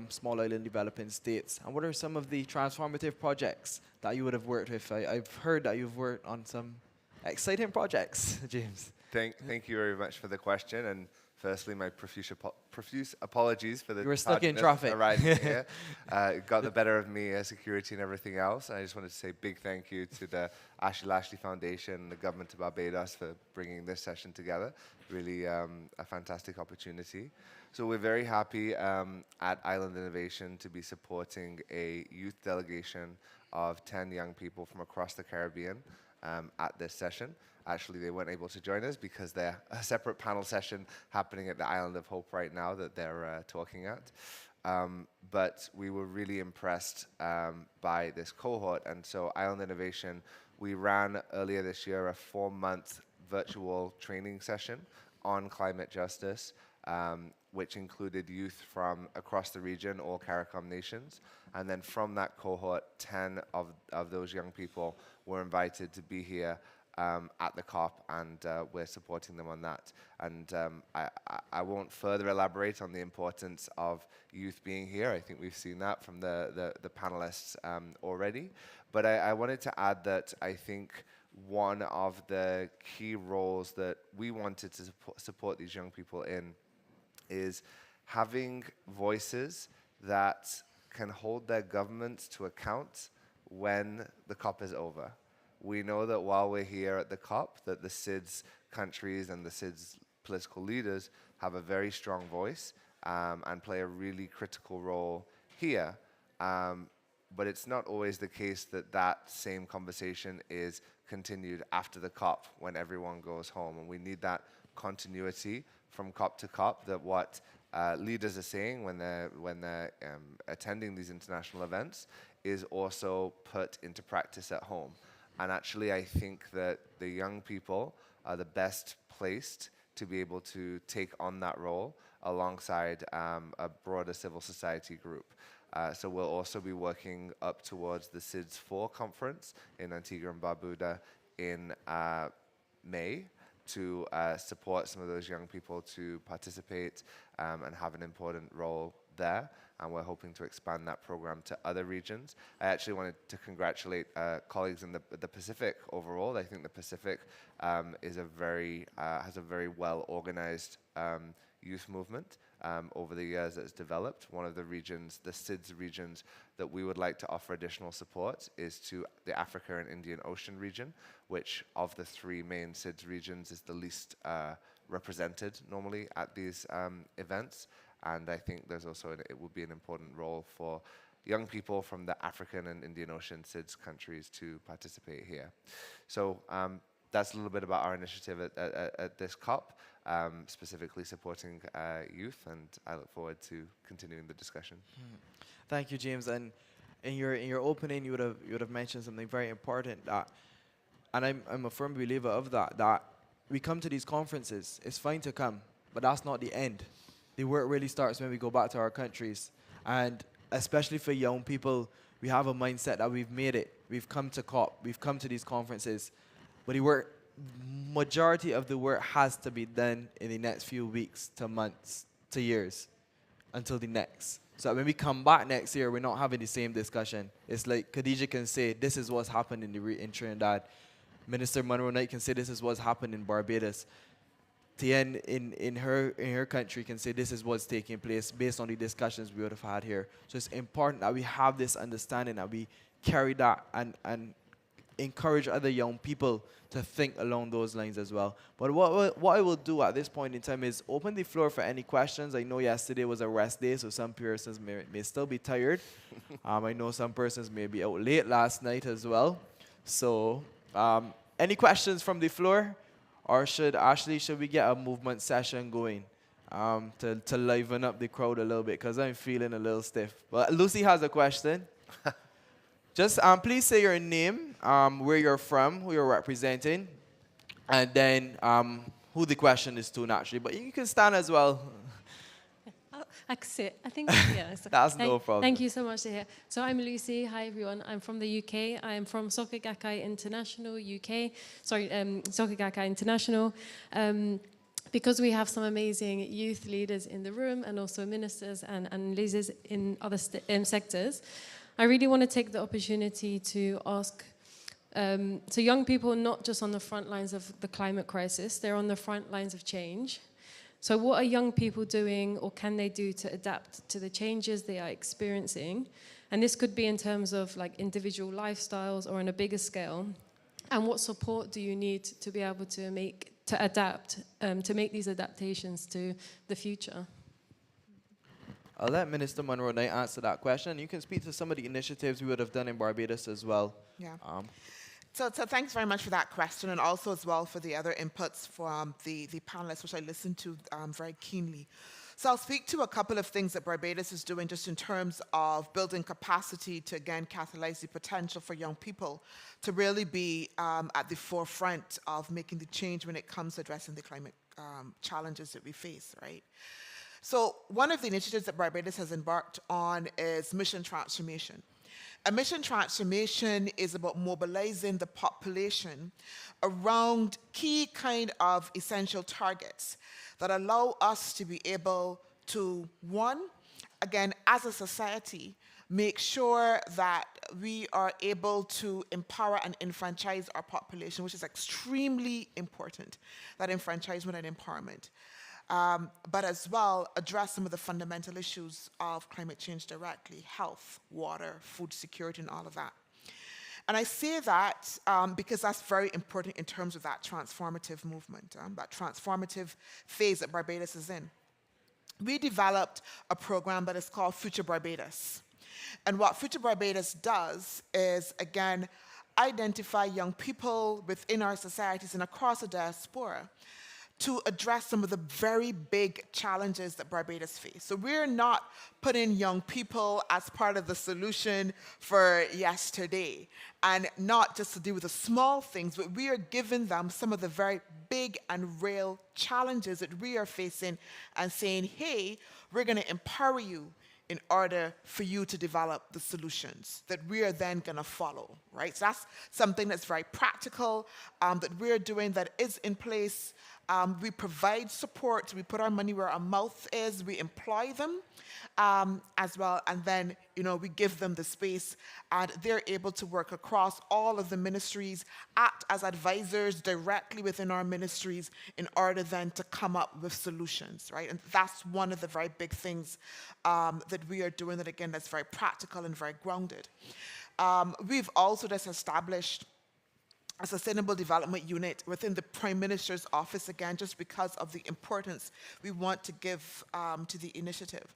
small island developing states? And what are some of the transformative projects that you would have worked with? I've heard that you've worked on some exciting projects, James. Thank you very much for the question. And firstly, my profuse apologies for the You were stuck in tardiness traffic. arriving here. It got the better of me, security and everything else. And I just wanted to say a big thank you to the Ashley Lashley Foundation and the government of Barbados for bringing this session together. Really a fantastic opportunity. So we're very happy at Island Innovation to be supporting a youth delegation of 10 young people from across the Caribbean at this session. Actually, they weren't able to join us because there's a separate panel session happening at the Island of Hope right now that they're talking at. But we were really impressed by this cohort. And so Island Innovation, we ran earlier this year a 4-month virtual training session on climate justice, which included youth from across the region, all CARICOM nations. And then from that cohort, 10 of those young people were invited to be here at the COP, and we're supporting them on that. And I won't further elaborate on the importance of youth being here. I think we've seen that from the panelists already. But I wanted to add that I think one of the key roles that we wanted to support these young people in is having voices that can hold their governments to account when the COP is over. We know that while we're here at the COP, that the SIDS countries and the SIDS political leaders have a very strong voice and play a really critical role here. But it's not always the case that that same conversation is continued after the COP when everyone goes home. And we need that continuity from COP to COP, that what leaders are saying when they're attending these international events is also put into practice at home. And actually, I think that the young people are the best placed to be able to take on that role alongside a broader civil society group. So we'll also be working up towards the SIDS 4 conference in Antigua and Barbuda in May to support some of those young people to participate and have an important role there. And we're hoping to expand that program to other regions. I actually wanted to congratulate colleagues in the Pacific overall. I think the Pacific has a very well-organized youth movement over the years that has developed. One of the regions, the SIDS regions, that we would like to offer additional support is to the Africa and Indian Ocean region, which of the 3 main SIDS regions is the least represented normally at these events. And I think there's also it would be an important role for young people from the African and Indian Ocean SIDS countries to participate here. So that's a little bit about our initiative at this COP, specifically supporting youth, and I look forward to continuing the discussion. Thank you, James. And in your opening, you would have mentioned something very important, that, and I'm a firm believer of that we come to these conferences. It's fine to come, but that's not the end. The work really starts when we go back to our countries. And especially for young people, we have a mindset that we've made it. We've come to COP, we've come to these conferences. But the work, majority of the work has to be done in the next few weeks to months to years until the next. So when we come back next year, we're not having the same discussion. It's like Khadija can say, this is what's happened in Trinidad. Minister Monroe Knight can say, this is what's happened in Barbados. Tien in her country can say this is what's taking place based on the discussions we would have had here. So it's important that we have this understanding, that we carry that and encourage other young people to think along those lines as well. But what I will do at this point in time is open the floor for any questions. I know yesterday was a rest day, so some persons may still be tired. I know some persons may be out late last night as well. So any questions from the floor? Or should we get a movement session going to liven up the crowd a little bit? Because I'm feeling a little stiff. But Lucy has a question. Just please say your name, where you're from, who you're representing, and then who the question is to, naturally. But you can stand as well. I can sit. I think, yeah. That's no problem. Thank you so much to hear. So I'm Lucy. Hi, everyone. I'm from the UK. I'm from Soccer Gakkai International, UK. Sorry, Soccer Gakkai International. because we have some amazing youth leaders in the room and also ministers and leaders in other sectors, I really want to take the opportunity to ask so young people, not just on the front lines of the climate crisis, they're on the front lines of change. So what are young people doing, or can they do to adapt to the changes they are experiencing? And this could be in terms of like individual lifestyles or on a bigger scale. And what support do you need to be able to adapt, to make these adaptations to the future? I'll let Minister Monroe Knight answer that question. You can speak to some of the initiatives we would have done in Barbados as well. Yeah. So thanks very much for that question, and also as well for the other inputs from the panelists, which I listened to very keenly. So I'll speak to a couple of things that Barbados is doing just in terms of building capacity to, again, catalyze the potential for young people to really be at the forefront of making the change when it comes to addressing the climate challenges that we face, right? So one of the initiatives that Barbados has embarked on is mission transformation. A mission transformation is about mobilizing the population around key kind of essential targets that allow us to be able to, one, again, as a society, make sure that we are able to empower and enfranchise our population, which is extremely important, that enfranchisement and empowerment. But as well address some of the fundamental issues of climate change directly: health, water, food security, and all of that. And I say that because that's very important in terms of that transformative movement, that transformative phase that Barbados is in. We developed a program that is called Future Barbados. And what Future Barbados does is, again, identify young people within our societies and across the diaspora to address some of the very big challenges that Barbados face. So we're not putting young people as part of the solution for yesterday, and not just to deal with the small things, but we are giving them some of the very big and real challenges that we are facing and saying, hey, we're gonna empower you in order for you to develop the solutions that we are then going to follow, right? So that's something that's very practical that we're doing, that is in place. We provide support. We put our money where our mouth is. We employ them as well. And then, we give them the space, and they're able to work across all of the ministries, act as advisors directly within our ministries in order then to come up with solutions, right? And that's one of the very big things that we are doing that, again, that's very practical and very grounded. We've also just established a sustainable development unit within the Prime Minister's office, again, just because of the importance we want to give to the initiative.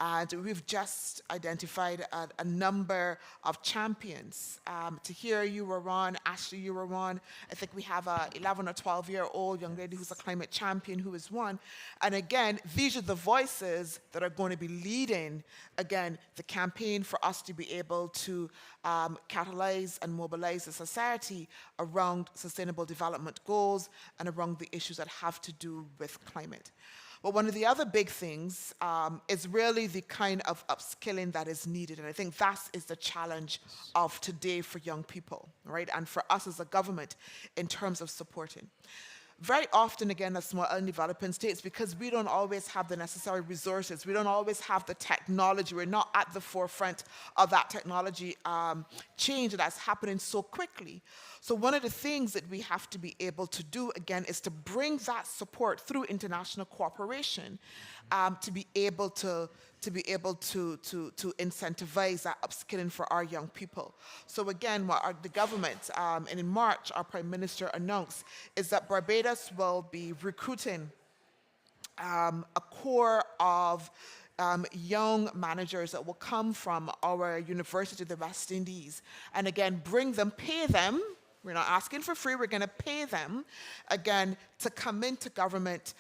And we've just identified a number of champions. Tahir, you were one, Ashley, you were one. I think we have a 11 or 12-year-old young lady who's a climate champion who is one. And again, these are the voices that are going to be leading, again, the campaign for us to be able to catalyze and mobilize the society around sustainable development goals and around the issues that have to do with climate. But one of the other big things is really the kind of upskilling that is needed. And I think that is the challenge of today for young people, right? And for us as a government in terms of supporting. Very often, again, as small and developing states, because we don't always have the necessary resources, we don't always have the technology, we're not at the forefront of that technology change that's happening so quickly. So one of the things that we have to be able to do, again, is to bring that support through international cooperation to be able to incentivize that upskilling for our young people. So again, what the government, and in March, our Prime Minister announced, is that Barbados will be recruiting a core of young managers that will come from our University of the West Indies, and again, bring them, pay them. We're not asking for free, we're going to pay them, again, to come into government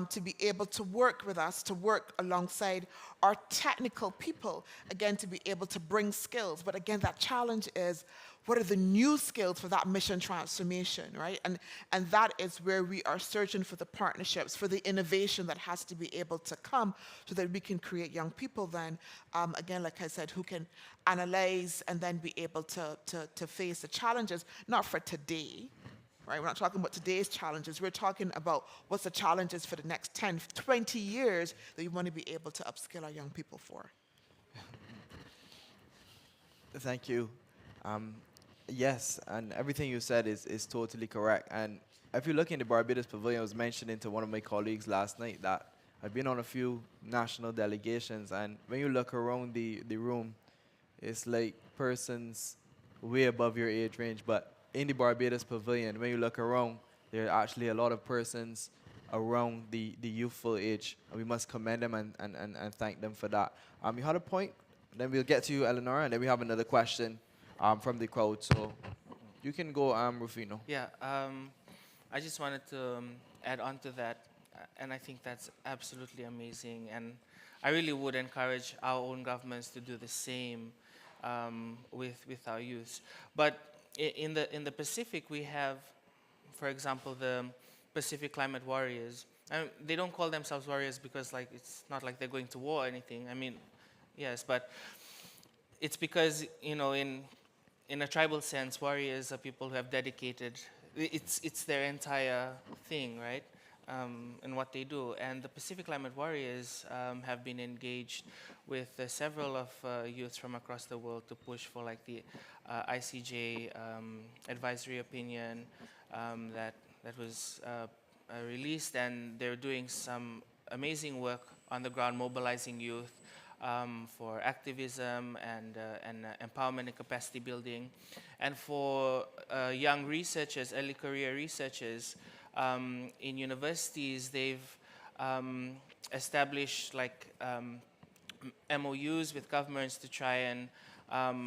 to be able to work with us, to work alongside our technical people, again, to be able to bring skills. But again, that challenge is, what are the new skills for that mission transformation, right? And that is where we are searching for the partnerships, for the innovation that has to be able to come so that we can create young people then, again, like I said, who can analyze and then be able to face the challenges, not for today, right? We're not talking about today's challenges. We're talking about what's the challenges for the next 10, 20 years that you want to be able to upskill our young people for. Thank you. Um, yes, and everything you said is totally correct. And if you look in the Barbados Pavilion, I was mentioning to one of my colleagues last night that I've been on a few national delegations, and when you look around the room, it's like persons way above your age range. But in the Barbados Pavilion, when you look around, there are actually a lot of persons around the youthful age, and we must commend them and thank them for that. You had a point, then we'll get to you, Eleanor, and then we have another question from the crowd. So you can go, Rufino. Yeah, I just wanted to add on to that, and I think that's absolutely amazing. And I really would encourage our own governments to do the same with our youth. But in the Pacific, we have, for example, the Pacific Climate Warriors. They don't call themselves warriors because, like, it's not like they're going to war or anything. I mean, yes, but it's because, you know, in a tribal sense, warriors are people who have dedicated, it's their entire thing, right? And what they do. And the Pacific Climate Warriors have been engaged with several of youths from across the world to push for, like, the ICJ advisory opinion that was released, and they're doing some amazing work on the ground, mobilizing youth for activism and empowerment and capacity building. And for young researchers, early career researchers, in universities, they've established, like, MOUs with governments to try and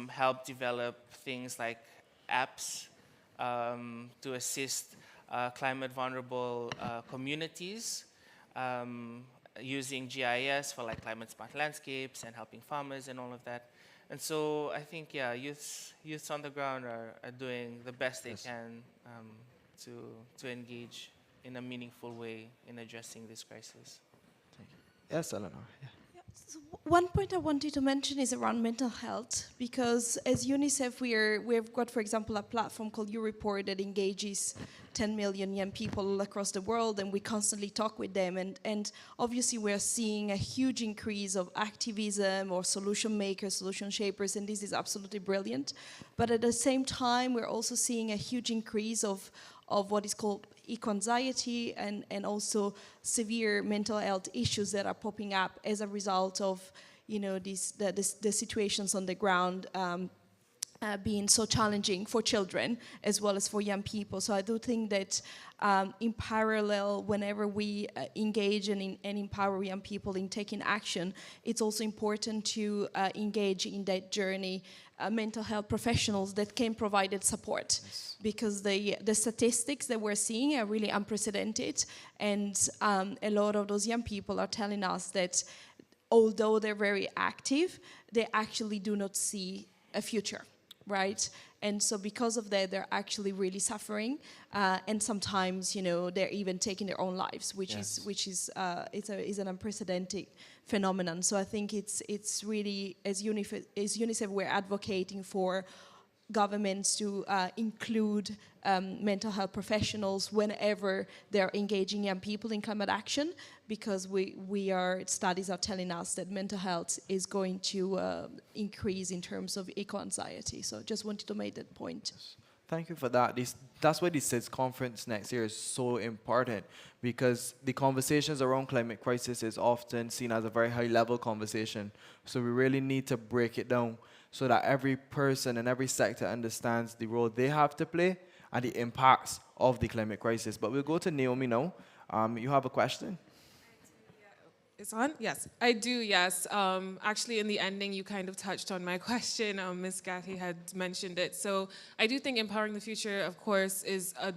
help develop things like apps to assist climate vulnerable communities, using GIS for, like, climate smart landscapes and helping farmers and all of that. And so I think, yeah, youths on the ground are doing the best they can to engage in a meaningful way in addressing this crisis. Thank you. Yes, Eleanor. Yeah. So one point I wanted to mention is around mental health, because as UNICEF we've got, for example, a platform called You Report that engages 10 million young people all across the world, and we constantly talk with them, and obviously we're seeing a huge increase of activism or solution makers, solution shapers, and this is absolutely brilliant. But at the same time, we're also seeing a huge increase of what is called eco-anxiety and also severe mental health issues that are popping up as a result of, you know, the situations on the ground being so challenging for children as well as for young people. So I do think that in parallel, whenever we engage and empower young people in taking action, it's also important to engage in that journey mental health professionals that can provide that support. Yes. Because the statistics that we're seeing are really unprecedented, and a lot of those young people are telling us that although they're very active, they actually do not see a future. Right, and so because of that, they're actually really suffering, and sometimes, you know, they're even taking their own lives, which is an unprecedented phenomenon. So I think it's really, as UNICEF, we're advocating for governments to include mental health professionals whenever they're engaging young people in climate action, because studies are telling us that mental health is going to increase in terms of eco-anxiety. So just wanted to make that point. Yes. Thank you for that. That's why the CIDS conference next year is so important, because the conversations around climate crisis is often seen as a very high-level conversation. So we really need to break it down so that every person and every sector understands the role they have to play and the impacts of the climate crisis. But we'll go to Naomi now. You have a question? It's on? Yes, I do, yes. Actually, in the ending, you kind of touched on my question. Ms. Gatty had mentioned it. So I do think empowering the future, of course, is a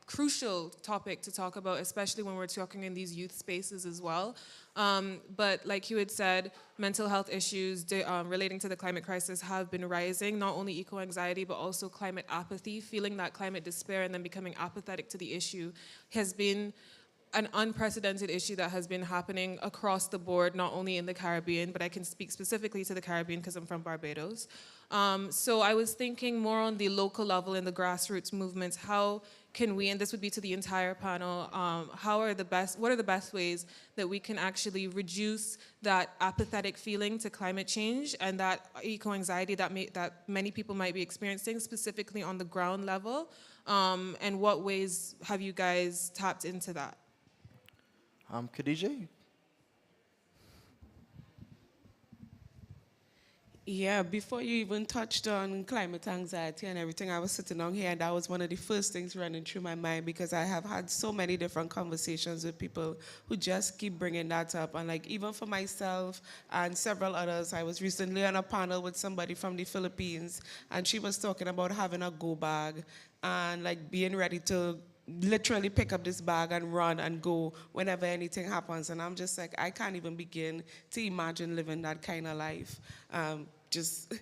crucial topic to talk about, especially when we're talking in these youth spaces as well. But like you had said, mental health issues relating to the climate crisis have been rising, not only eco-anxiety, but also climate apathy, feeling that climate despair and then becoming apathetic to the issue has been an unprecedented issue that has been happening across the board, not only in the Caribbean, but I can speak specifically to the Caribbean because I'm from Barbados. So I was thinking more on the local level in the grassroots movements. How can we, and this would be to the entire panel, what are the best ways that we can actually reduce that apathetic feeling to climate change and that eco-anxiety that many people might be experiencing, specifically on the ground level? And what ways have you guys tapped into that? Khadija? Yeah, before you even touched on climate anxiety and everything, I was sitting down here and that was one of the first things running through my mind because I have had so many different conversations with people who just keep bringing that up. And like even for myself and several others, I was recently on a panel with somebody from the Philippines and she was talking about having a go bag and like being ready to literally pick up this bag and run and go whenever anything happens. And I'm just like, I can't even begin to imagine living that kind of life. Just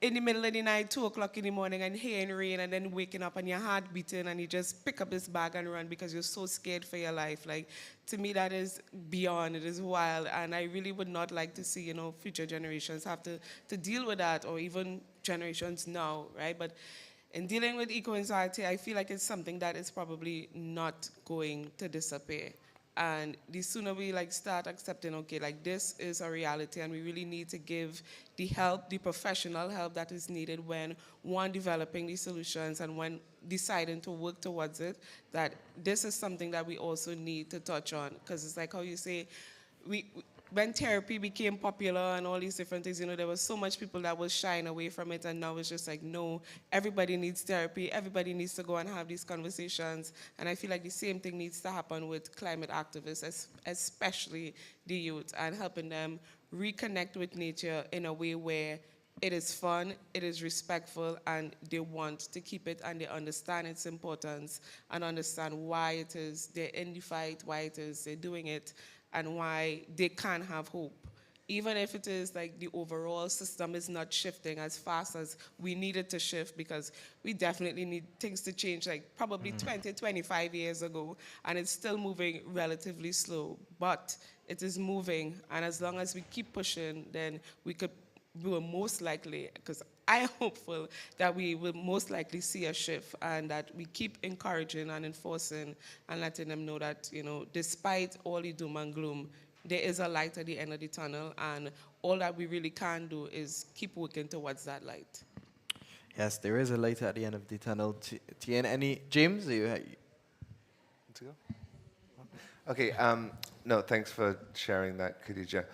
in the middle of the night, 2 o'clock in the morning and hearing rain and then waking up and your heart beating and you just pick up this bag and run because you're so scared for your life. Like, to me, that is beyond, it is wild. And I really would not like to see, future generations have to deal with that or even generations now, right? But in dealing with eco-anxiety, I feel like it's something that is probably not going to disappear. And the sooner we start accepting, okay, this is a reality and we really need to give the help, the professional help that is needed when one, developing these solutions and when deciding to work towards it, that this is something that we also need to touch on. Because it's like how you say, when therapy became popular and all these different things, there was so much people that was shying away from it, and now it's just like, no, everybody needs therapy, everybody needs to go and have these conversations, and I feel like the same thing needs to happen with climate activists, especially the youth, and helping them reconnect with nature in a way where it is fun, it is respectful, and they want to keep it, and they understand its importance, and understand why it is they're in the fight, why it is they're doing it, and why they can have hope. Even if it is like the overall system is not shifting as fast as we need it to shift, because we definitely need things to change probably 20, 25 years ago, and it's still moving relatively slow, but it is moving, and as long as we keep pushing, then we will most likely, because I'm hopeful that we will most likely see a shift, and that we keep encouraging and enforcing and letting them know that, despite all the doom and gloom, there is a light at the end of the tunnel, and all that we really can do is keep working towards that light. Yes, there is a light at the end of the tunnel. James, to go? Okay, no, thanks for sharing that, Khadija.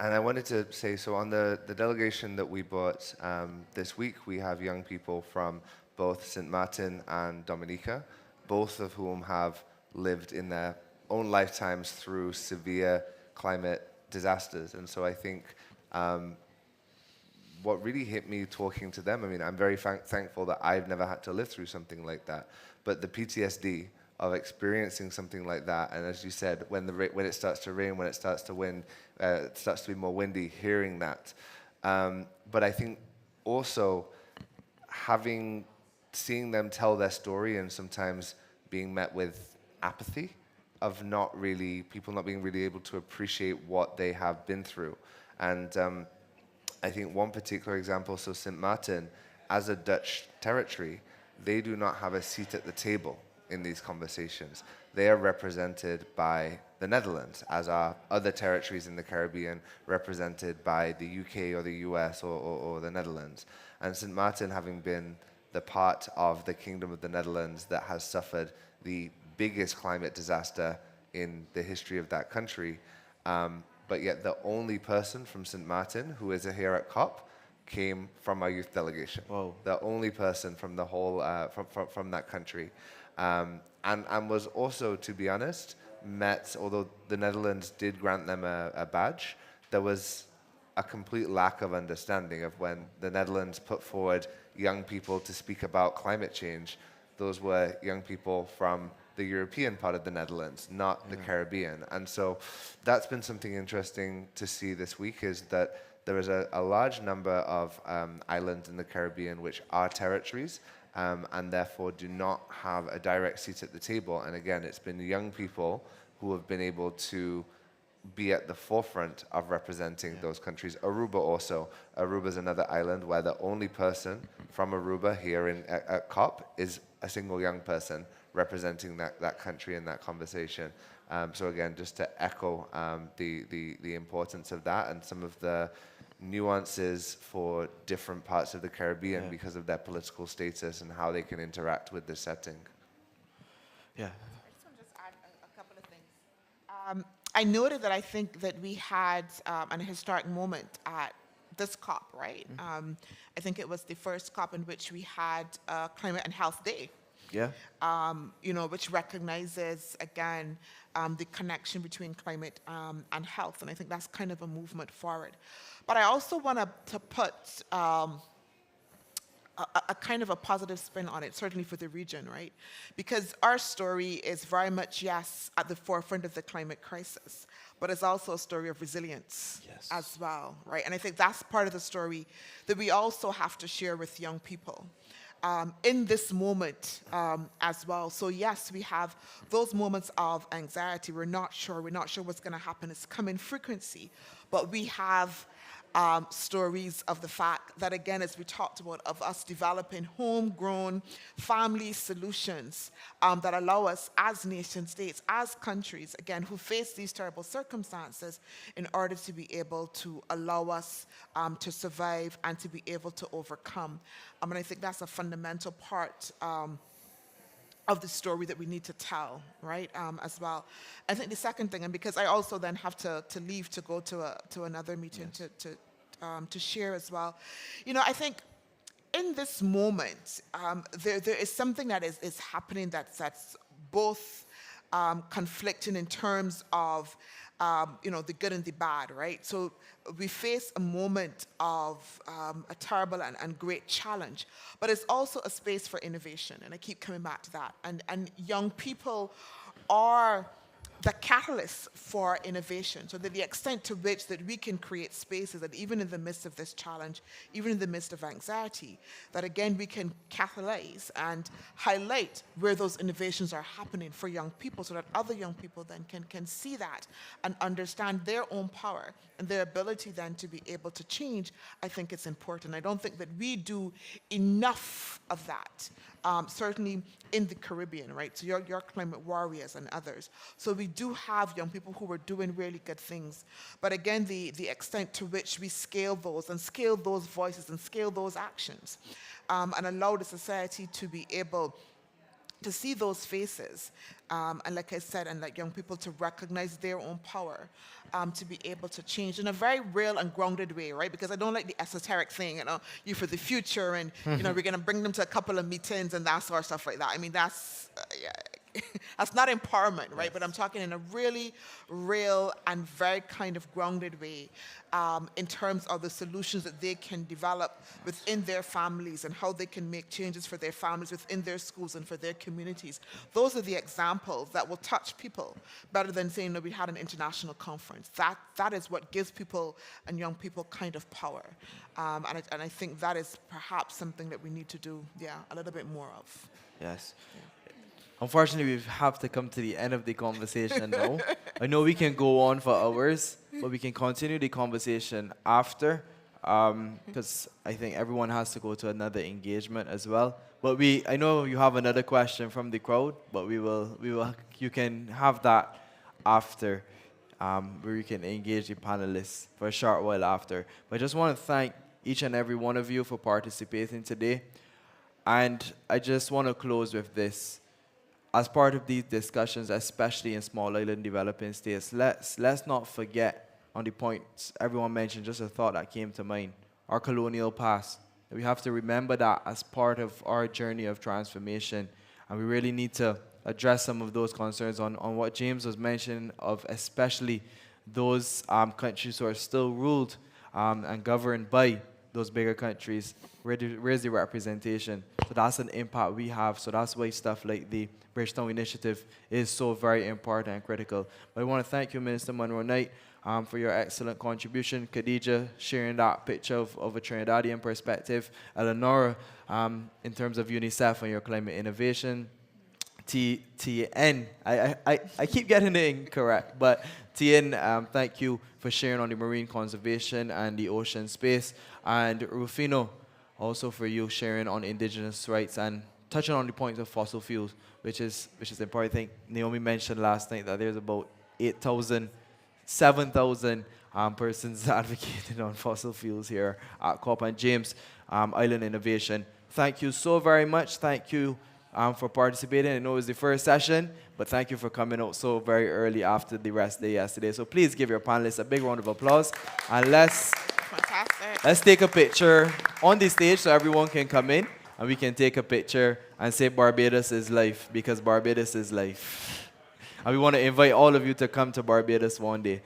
And I wanted to say, so on the delegation that we brought this week, we have young people from both St. Martin and Dominica, both of whom have lived in their own lifetimes through severe climate disasters. And so I think what really hit me talking to them, I'm very thankful that I've never had to live through something like that, but the PTSD of experiencing something like that, and as you said, when it starts to rain, when it starts to wind, it starts to be more windy, hearing that. But I think also seeing them tell their story and sometimes being met with apathy of people not being really able to appreciate what they have been through. And I think one particular example, so St. Martin, as a Dutch territory, they do not have a seat at the table in these conversations. They are represented by the Netherlands, as are other territories in the Caribbean represented by the UK or the US or the Netherlands. And St. Martin, having been the part of the Kingdom of the Netherlands that has suffered the biggest climate disaster in the history of that country, but yet the only person from St. Martin who is here at COP came from our youth delegation. Whoa. The only person from the whole, from that country. And was also, to be honest, although the Netherlands did grant them a badge, there was a complete lack of understanding of when the Netherlands put forward young people to speak about climate change. Those were young people from the European part of the Netherlands, not the Caribbean. And so that's been something interesting to see this week, is that there is a large number of islands in the Caribbean which are territories, and therefore do not have a direct seat at the table. And again, it's been the young people who have been able to be at the forefront of representing those countries. Aruba also. Aruba is another island where the only person from Aruba here at COP is a single young person representing that country in that conversation. So again, just to echo the importance of that and some of the nuances for different parts of the Caribbean because of their political status and how they can interact with this setting. Yeah. I just want to add a couple of things. I noted that I think that we had an historic moment at this COP, right? I think it was the first COP in which we had Climate and Health Day. Yeah. Which recognizes, again, the connection between climate and health. And I think that's kind of a movement forward. But I also want to put a kind of a positive spin on it, certainly for the region, right? Because our story is very much, yes, at the forefront of the climate crisis, but it's also a story of resilience as well, right? And I think that's part of the story that we also have to share with young people in this moment as well. So yes, we have those moments of anxiety. We're not sure what's going to happen. It's come in frequency, but we have stories of the fact that, again, as we talked about, of us developing homegrown family solutions that allow us as nation states, as countries, again, who face these terrible circumstances in order to be able to allow us to survive and to be able to overcome. And I think that's a fundamental part of the story that we need to tell, right, as well. I think the second thing, and because I also then have to leave to go to another meeting to share as well, I think in this moment, there is something that is happening that's both conflicting in terms of the good and the bad, right? So we face a moment of a terrible and great challenge, but it's also a space for innovation, and I keep coming back to that. And young people are the catalyst for innovation, so that the extent to which that we can create spaces that even in the midst of this challenge, even in the midst of anxiety, that again we can catalyze and highlight where those innovations are happening for young people, so that other young people then can see that and understand their own power and their ability then to be able to change. I think it's important. I don't think that we do enough of that. Certainly in the Caribbean, right? So your climate warriors and others. So we do have young people who are doing really good things. But again, the extent to which we scale those and scale those voices and scale those actions and allow the society to be able to see those faces, and like I said, and like young people to recognize their own power, to be able to change in a very real and grounded way, right? Because I don't like the esoteric thing, you for the future, and we're going to bring them to a couple of meetings and that sort of stuff like that. I mean, that's that's not empowerment, right? Yes. But I'm talking in a really real and very kind of grounded way, in terms of the solutions that they can develop within their families and how they can make changes for their families within their schools and for their communities. Those are the examples that will touch people better than saying, we had an international conference. That is what gives people and young people kind of power. And I think that is perhaps something that we need to do, a little bit more of. Yes. Yeah. Unfortunately, we have to come to the end of the conversation now. I know we can go on for hours, but we can continue the conversation after, because I think everyone has to go to another engagement as well. But I know you have another question from the crowd, but you can have that after, where you can engage the panelists for a short while after. But I just want to thank each and every one of you for participating today. And I just want to close with this. As part of these discussions, especially in small island developing states, let's not forget on the points everyone mentioned, just a thought that came to mind, our colonial past. We have to remember that as part of our journey of transformation, and we really need to address some of those concerns on what James was mentioning of especially those countries who are still ruled and governed by those bigger countries. Where's the representation? So So that's an impact we have. So that's why stuff like the Bridgetown Initiative is so very important and critical. But I want to thank you, Minister Monroe Knight, for your excellent contribution. Khadija, sharing that picture of a Trinidadian perspective. Eleonora, in terms of UNICEF and your climate innovation. TN, I keep getting it incorrect, but TN, thank you for sharing on the marine conservation and the ocean space. And Rufino, also for you sharing on indigenous rights and touching on the points of fossil fuels, which is important. I think Naomi mentioned last night that there's about 8,000, 7,000 persons advocating on fossil fuels here at COP. And James, Island Innovation, thank you so very much. Thank you for participating. I know it was the first session, but thank you for coming out so very early after the rest day yesterday. So please give your panelists a big round of applause. And let's take a picture on the stage so everyone can come in and we can take a picture and say Barbados is life, because Barbados is life. And we want to invite all of you to come to Barbados one day.